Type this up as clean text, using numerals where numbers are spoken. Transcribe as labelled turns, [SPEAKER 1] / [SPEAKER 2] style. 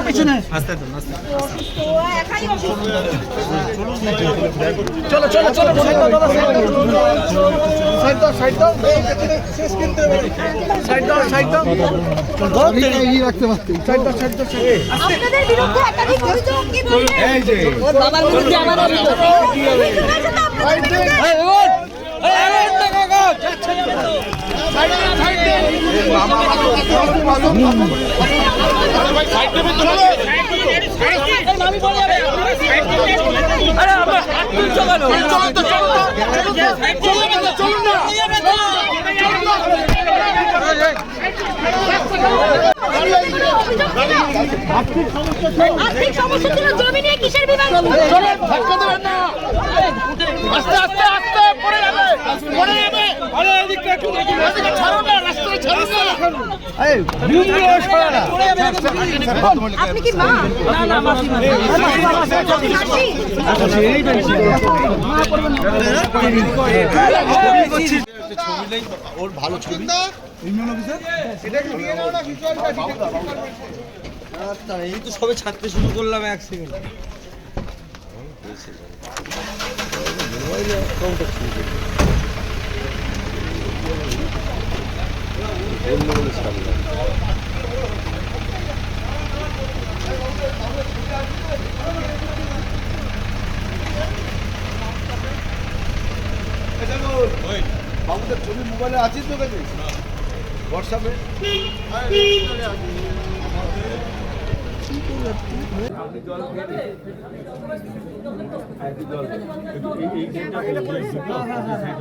[SPEAKER 1] পিছনে চলো চলো চলো
[SPEAKER 2] আপনাদের বিরুদ্ধে একাধিক অভিযোগ কি বলবেন? এই যে ওর বাবার বিরুদ্ধে আমার অভিযোগ। আর্থিক সমস্যা ছিল, জমি নিয়ে কিসের বিবাদ?
[SPEAKER 1] ধাক্কা দেবেন না, আস্তে আস্তে আস্তে পড়ে যাবে, পড়ে যাবে। আরে এদিকে একটু এদিকে ছাড়ুন না, রাস্তায় ছাড়ুন না। এই ভিডিও সরা না।
[SPEAKER 2] আপনি কি মা?
[SPEAKER 1] না না মাসি মাসি।
[SPEAKER 2] মাসি
[SPEAKER 1] এই বেশি। মা করবেন না।
[SPEAKER 3] ছবি নেই ওর ভালো ছবি
[SPEAKER 4] এই তো সবে ছাড়তে শুরু করলাম এক সেকেন্ড।
[SPEAKER 3] বাবুদের ছবি মোবাইলে আছিস তো কাছে হোয়াটসঅ্যাপে